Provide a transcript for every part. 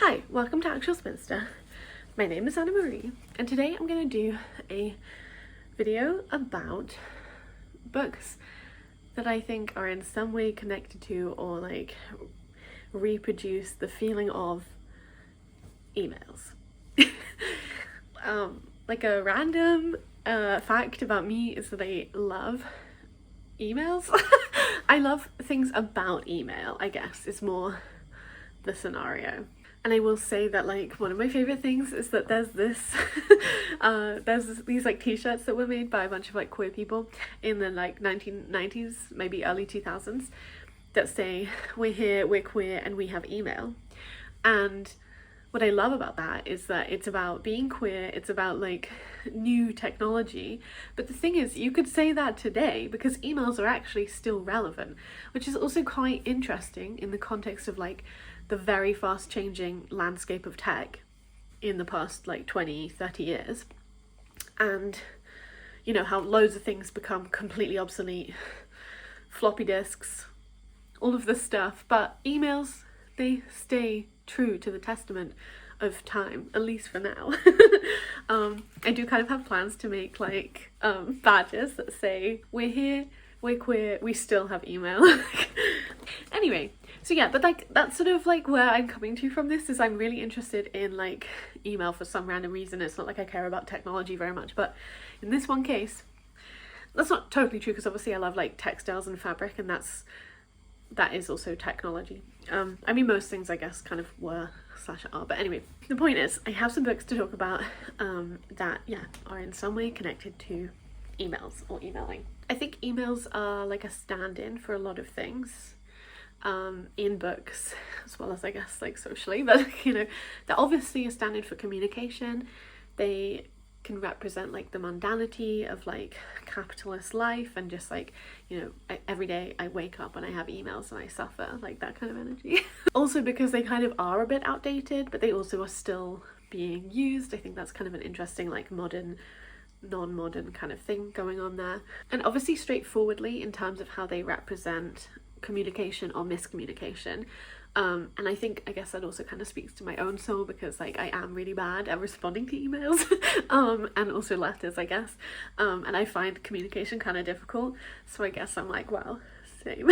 Hi, welcome to Actual Spinster. My name is Anna Marie, and today I'm going to do a video about books that I think are in some way connected to or like reproduce the feeling of emails. Like a random fact about me is that I love emails. I love things about email, I guess, is more the scenario. And I will say that like one of my favorite things is that there's this there's these like t-shirts that were made by a bunch of like queer people in the like 1990s, maybe early 2000s, that say we're here, we're queer, and we have email. And what I love about that is that it's about being queer, it's about like new technology, but the thing is you could say that today because emails are actually still relevant, which is also quite interesting in the context of like the very fast changing landscape of tech in the past like 20-30 years, and you know how loads of things become completely obsolete, floppy disks, all of this stuff, but emails, they stay true to the testament of time, at least for now. I do kind of have plans to make like badges that say we're here, we're queer, we still have email. Anyway, so yeah, but like that's sort of like where I'm coming to from this, is I'm really interested in like email for some random reason. It's not like I care about technology very much, but in this one case, that's not totally true because obviously I love like textiles and fabric, and that is also technology. I mean most things I guess kind of were / are, but anyway, the point is I have some books to talk about that are in some way connected to emails or emailing. I think emails are like a stand-in for a lot of things in books, as well as I guess like socially, but you know, they're obviously a stand-in for communication. They can represent like the mundanity of like capitalist life, and just like, you know, every day I wake up and I have emails and I suffer, like that kind of energy. Also because they kind of are a bit outdated, but they also are still being used. I think that's kind of an interesting like modern non-modern kind of thing going on there, and obviously straightforwardly in terms of how they represent communication or miscommunication. And I guess that also kind of speaks to my own soul, because like I am really bad at responding to emails and also letters, I guess, and I find communication kind of difficult, so I guess I'm like, well, same.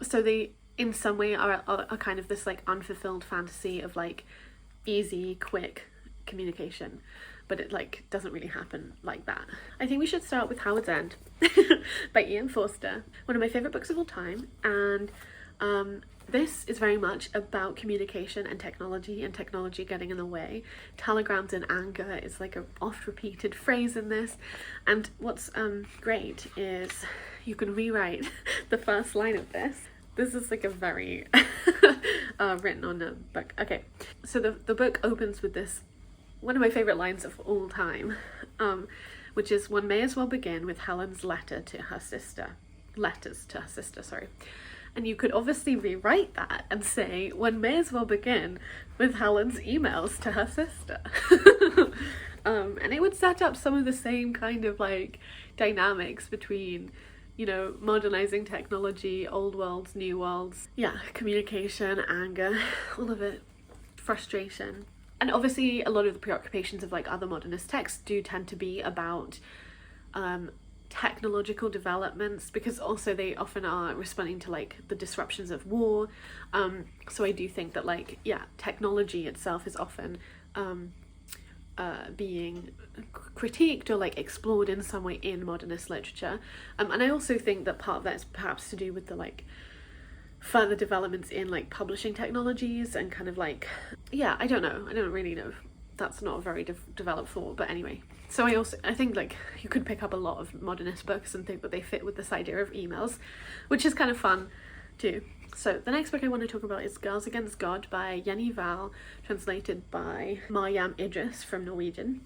So they in some way are kind of this like unfulfilled fantasy of like easy, quick communication, but it like doesn't really happen like that. I think we should start with Howard's End by Ian Forster, one of my favorite books of all time, and this is very much about communication and technology getting in the way. Telegrams and anger is like a oft repeated phrase in this, and what's great is you can rewrite the first line of this. This is like a very written on a book. Okay, so the book opens with this, one of my favorite lines of all time, which is, one may as well begin with Helen's letters to her sister, sorry. And you could obviously rewrite that and say, one may as well begin with Helen's emails to her sister. And it would set up some of the same kind of like dynamics between, you know, modernizing technology, old worlds, new worlds. Yeah, communication, anger, all of it, frustration. And obviously a lot of the preoccupations of like other modernist texts do tend to be about technological developments, because also they often are responding to like the disruptions of war. So I do think that like, yeah, technology itself is often being critiqued or like explored in some way in modernist literature. And I also think that part of that is perhaps to do with the like further developments in like publishing technologies and kind of like, yeah, I don't really know, that's not a very developed thought, but anyway. So I think like you could pick up a lot of modernist books and think that they fit with this idea of emails, which is kind of fun too. So the next book I want to talk about is Girls Against God by Jenny Val, translated by Mariam Idris from Norwegian.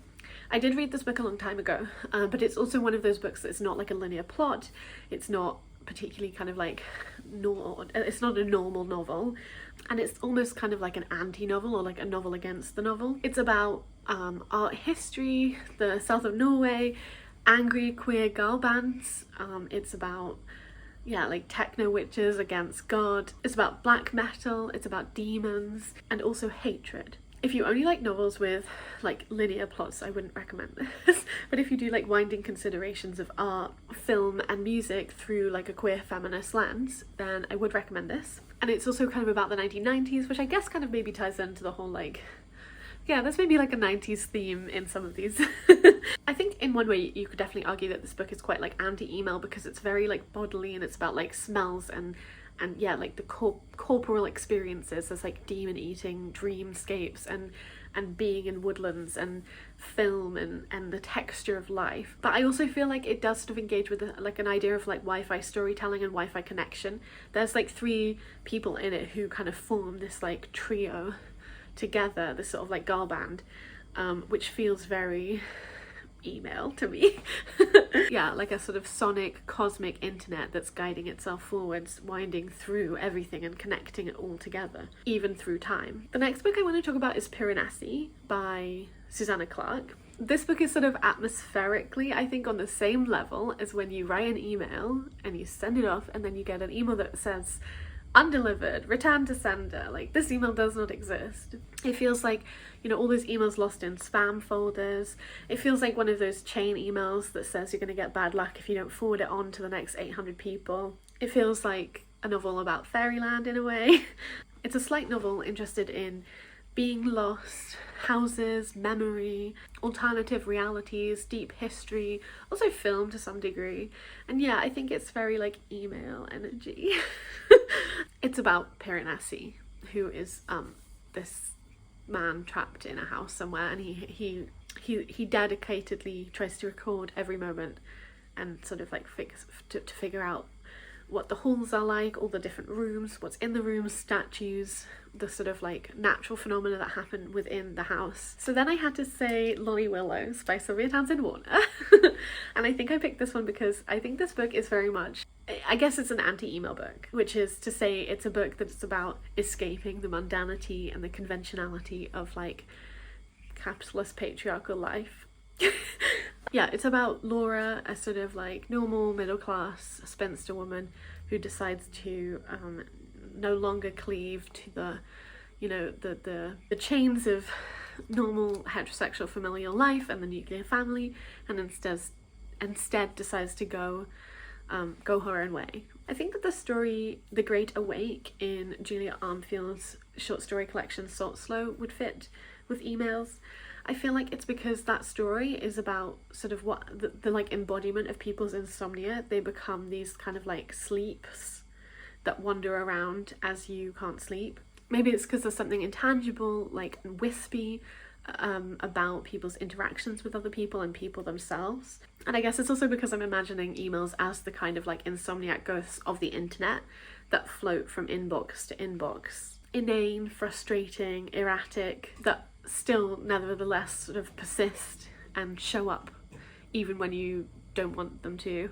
I did read this book a long time ago, but it's also one of those books that's not like a linear plot. It's not particularly kind of like it's not a normal novel, and it's almost kind of like an anti-novel or like a novel against the novel. It's about art history, the south of Norway, angry queer girl bands. It's about, yeah, like techno witches against God. It's about black metal, it's about demons, and also hatred. If you only like novels with like linear plots, I wouldn't recommend this. But if you do like winding considerations of art, film and music through like a queer feminist lens, then I would recommend this. And it's also kind of about the 1990s, which I guess kind of maybe ties into the whole like, yeah, there's maybe like a 90s theme in some of these. I think in one way you could definitely argue that this book is quite like anti-email because it's very like bodily and it's about like smells and yeah, like the corporal experiences. There's like demon eating, dreamscapes and being in woodlands and film and the texture of life. But I also feel like it does sort of engage with like an idea of like Wi-Fi storytelling and Wi-Fi connection. There's like 3 people in it who kind of form this like trio together, this sort of like girl band, which feels very email to me. Yeah, like a sort of sonic cosmic internet that's guiding itself forwards, winding through everything and connecting it all together, even through time. The next book I want to talk about is Piranesi by Susanna Clarke. This book is sort of atmospherically, I think, on the same level as when you write an email and you send it off and then you get an email that says undelivered, return to sender, like this email does not exist. It feels like, you know, all those emails lost in spam folders. It feels like one of those chain emails that says you're going to get bad luck if you don't forward it on to the next 800 people. It feels like a novel about fairyland in a way. It's a slight novel interested in being lost, houses, memory, alternative realities, deep history, also film to some degree. And yeah, I think it's very like email energy. It's about Piranesi, who is this man trapped in a house somewhere, and he dedicatedly tries to record every moment and sort of like to figure out what the halls are like, all the different rooms, what's in the rooms, statues, the sort of like natural phenomena that happen within the house. So then I had to say Lolly Willows by Sylvia Townsend Warner. And I think I picked this one because I think this book is very much, I guess it's an anti-email book, which is to say it's a book that's about escaping the mundanity and the conventionality of like capitalist patriarchal life. Yeah, it's about Laura, a sort of like normal middle-class spinster woman who decides to no longer cleave to the, you know, the chains of normal heterosexual familial life and the nuclear family, and instead decides to go her own way. I think that the story The Great Awake in Julia Armfield's short story collection Salt Slow would fit with emails. I feel like it's because that story is about sort of what the like embodiment of people's insomnia. They become these kind of like sleeps that wander around as you can't sleep. Maybe it's because there's something intangible, like wispy, about people's interactions with other people and people themselves. And I guess it's also because I'm imagining emails as the kind of like insomniac ghosts of the internet that float from inbox to inbox. Inane, frustrating, erratic, that still nevertheless sort of persist and show up even when you don't want them to.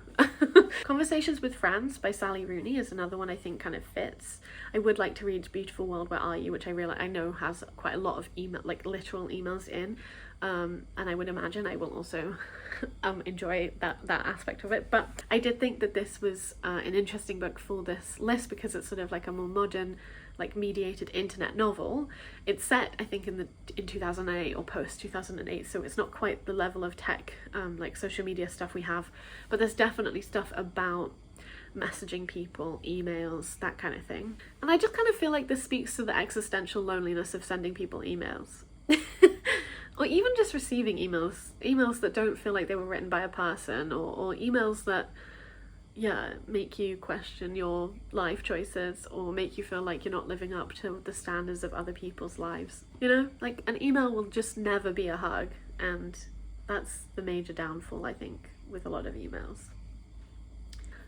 Conversations with Friends by Sally Rooney is another one I think kind of fits. I would like to read Beautiful World, Where Are You, which I know has quite a lot of email, like literal emails in, and I would imagine I will also enjoy that aspect of it. But I did think that this was an interesting book for this list because it's sort of like a more modern, like mediated internet novel. It's set, I think, in 2008 or post 2008, so it's not quite the level of tech, like social media stuff we have, but there's definitely stuff about messaging people, emails, that kind of thing. And I just kind of feel like this speaks to the existential loneliness of sending people emails. Or even just receiving emails that don't feel like they were written by a person, or emails that, yeah, make you question your life choices or make you feel like you're not living up to the standards of other people's lives. You know, like an email will just never be a hug, and that's the major downfall, I think, with a lot of emails.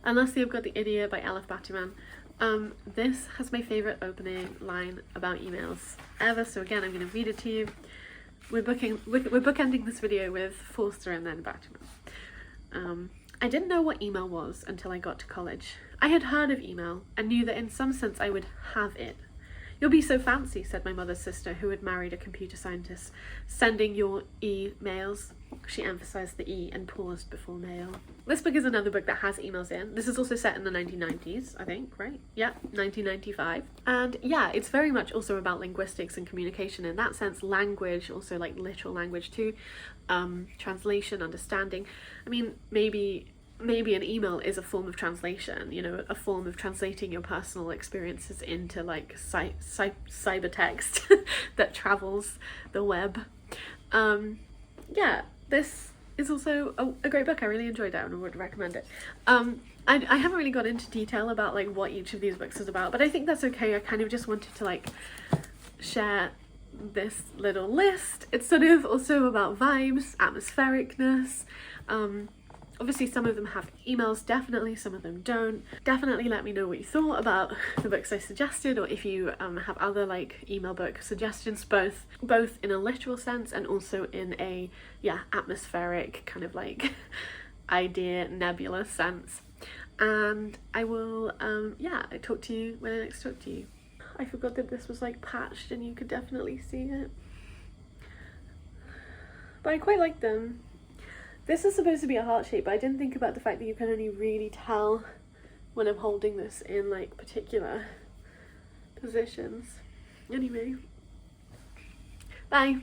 And lastly, I've got The Idiot by Elif Batuman. This has my favourite opening line about emails ever, so again, I'm going to read it to you. We're bookending this video with Forster and then Batuman. I didn't know what email was until I got to college. I had heard of email and knew that in some sense I would have it. "You'll be so fancy," said my mother's sister, who had married a computer scientist, "sending your emails." She emphasised the E and paused before mail. This book is another book that has emails in. This is also set in the 1990s, I think, right? Yeah, 1995. And yeah, it's very much also about linguistics and communication in that sense. Language, also like literal language too. Translation, understanding. I mean, maybe an email is a form of translation, you know, a form of translating your personal experiences into like cyber text that travels the web. Yeah, this is also a great book. I really enjoyed it and I would recommend it. I haven't really got into detail about like what each of these books is about, but I think that's okay. I kind of just wanted to like share this little list. It's sort of also about vibes, atmosphericness. Obviously some of them have emails, definitely, some of them don't. Definitely let me know what you thought about the books I suggested, or if you have other like email book suggestions, both in a literal sense and also in a atmospheric kind of like idea nebula sense. And I will talk to you when I next talk to you. I forgot that this was like patched and you could definitely see it, but I quite like them. This is supposed to be a heart shape, but I didn't think about the fact that you can only really tell when I'm holding this in like particular positions. Anyway, bye.